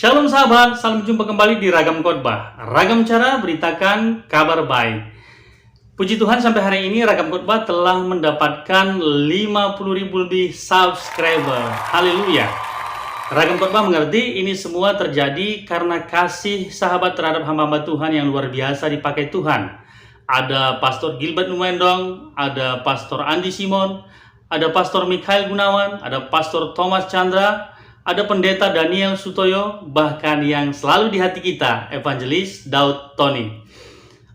Shalom sahabat, salam jumpa kembali di Ragam Khotbah. Ragam cara beritakan kabar baik. Puji Tuhan sampai hari ini Ragam Khotbah telah mendapatkan 50.000 lebih subscriber. Haleluya. Ragam Khotbah mengerti ini semua terjadi karena kasih sahabat terhadap hamba-hamba Tuhan yang luar biasa dipakai Tuhan. Ada Pastor Gilbert Numendong, ada Pastor Andi Simon, ada Pastor Mikhail Gunawan, ada Pastor Thomas Chandra, ada Pendeta Daniel Sutoyo, bahkan yang selalu di hati kita, Evangelis Daud Tony.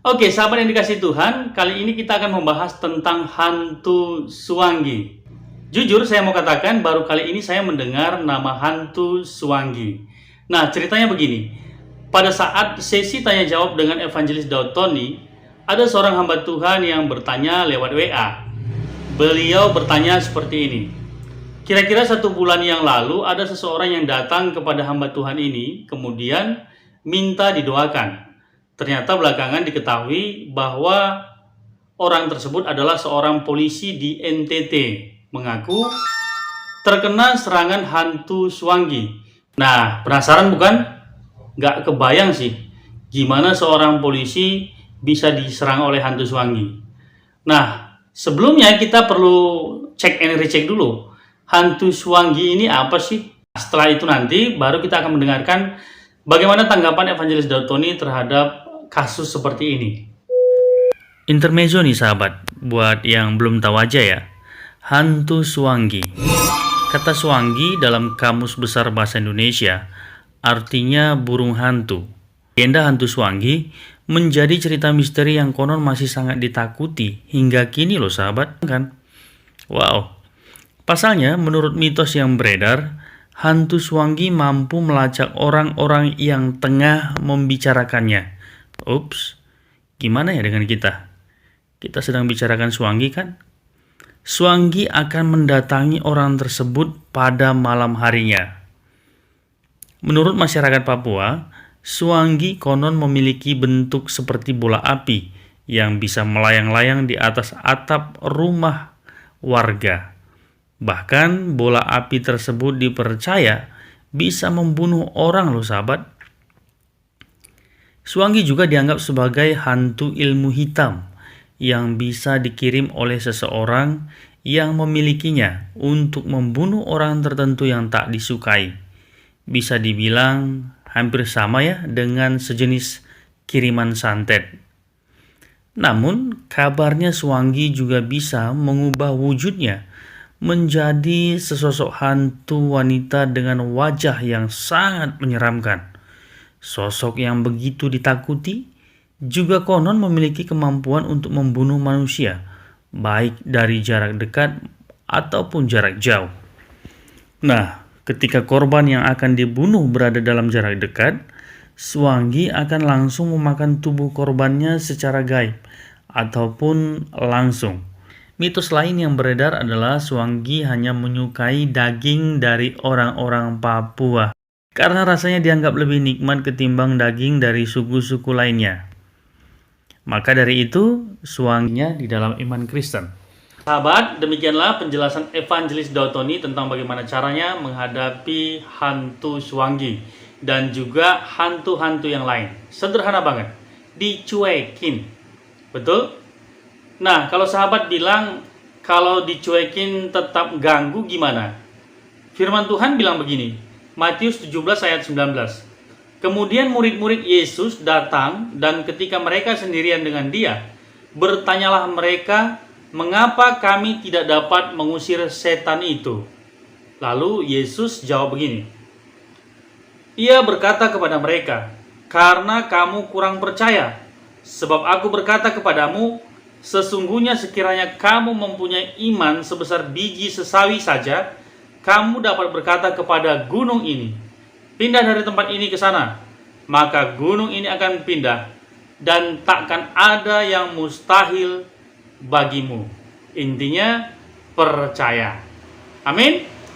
Oke, sahabat yang dikasihi Tuhan, kali ini kita akan membahas tentang hantu Suwanggi. Jujur saya mau katakan, baru kali ini saya mendengar nama hantu Suwanggi. Nah, ceritanya begini. Pada saat sesi tanya jawab dengan Evangelis Daud Tony, ada seorang hamba Tuhan yang bertanya lewat WA. Beliau bertanya seperti ini. Kira-kira 1 bulan yang lalu ada seseorang yang datang kepada hamba Tuhan ini, kemudian minta didoakan. Ternyata belakangan diketahui bahwa orang tersebut adalah seorang polisi di NTT, mengaku terkena serangan hantu Suwanggi. Nah, penasaran bukan? Nggak kebayang sih, gimana seorang polisi bisa diserang oleh hantu Suwanggi. Nah, sebelumnya kita perlu cek and recheck dulu. Hantu Suwanggi ini apa sih? Setelah itu nanti baru kita akan mendengarkan bagaimana tanggapan Evangelis Daud Tony terhadap kasus seperti ini. Intermezzo nih sahabat, buat yang belum tahu aja ya. Hantu Suwanggi. Kata Suwanggi dalam Kamus Besar Bahasa Indonesia artinya burung hantu. Legenda hantu Suwanggi menjadi cerita misteri yang konon masih sangat ditakuti hingga kini loh sahabat kan. Wow. Pasalnya, menurut mitos yang beredar, hantu Suwanggi mampu melacak orang-orang yang tengah membicarakannya. Ups, gimana ya dengan kita? Kita sedang bicarakan Suwanggi kan? Suwanggi akan mendatangi orang tersebut pada malam harinya. Menurut masyarakat Papua, Suwanggi konon memiliki bentuk seperti bola api yang bisa melayang-layang di atas atap rumah warga. Bahkan bola api tersebut dipercaya bisa membunuh orang loh sahabat. Suwanggi juga dianggap sebagai hantu ilmu hitam yang bisa dikirim oleh seseorang yang memilikinya untuk membunuh orang tertentu yang tak disukai. Bisa dibilang hampir sama ya dengan sejenis kiriman santet. Namun kabarnya Suwanggi juga bisa mengubah wujudnya menjadi sesosok hantu wanita dengan wajah yang sangat menyeramkan. Sosok yang begitu ditakuti juga konon memiliki kemampuan untuk membunuh manusia, baik dari jarak dekat ataupun jarak jauh. Nah, ketika korban yang akan dibunuh berada dalam jarak dekat, Suwanggi akan langsung memakan tubuh korbannya secara gaib ataupun langsung. Mitos lain yang beredar adalah Suwanggi hanya menyukai daging dari orang-orang Papua karena rasanya dianggap lebih nikmat ketimbang daging dari suku-suku lainnya. Maka dari itu, Suwangginya di dalam iman Kristen. Sahabat, demikianlah penjelasan Evangelis Daud Tony tentang bagaimana caranya menghadapi hantu Suwanggi dan juga hantu-hantu yang lain. Sederhana banget, dicuekin. Betul? Nah, kalau sahabat bilang kalau dicuekin tetap ganggu gimana? Firman Tuhan bilang begini, Matius 17 ayat 19. Kemudian murid-murid Yesus datang dan ketika mereka sendirian dengan dia, bertanyalah mereka, mengapa kami tidak dapat mengusir setan itu? Lalu Yesus jawab begini. Ia berkata kepada mereka, karena kamu kurang percaya, sebab aku berkata kepadamu, sesungguhnya sekiranya kamu mempunyai iman sebesar biji sesawi saja, kamu dapat berkata kepada gunung ini, pindah dari tempat ini ke sana, maka gunung ini akan pindah, dan takkan ada yang mustahil bagimu. Intinya, percaya. Amin.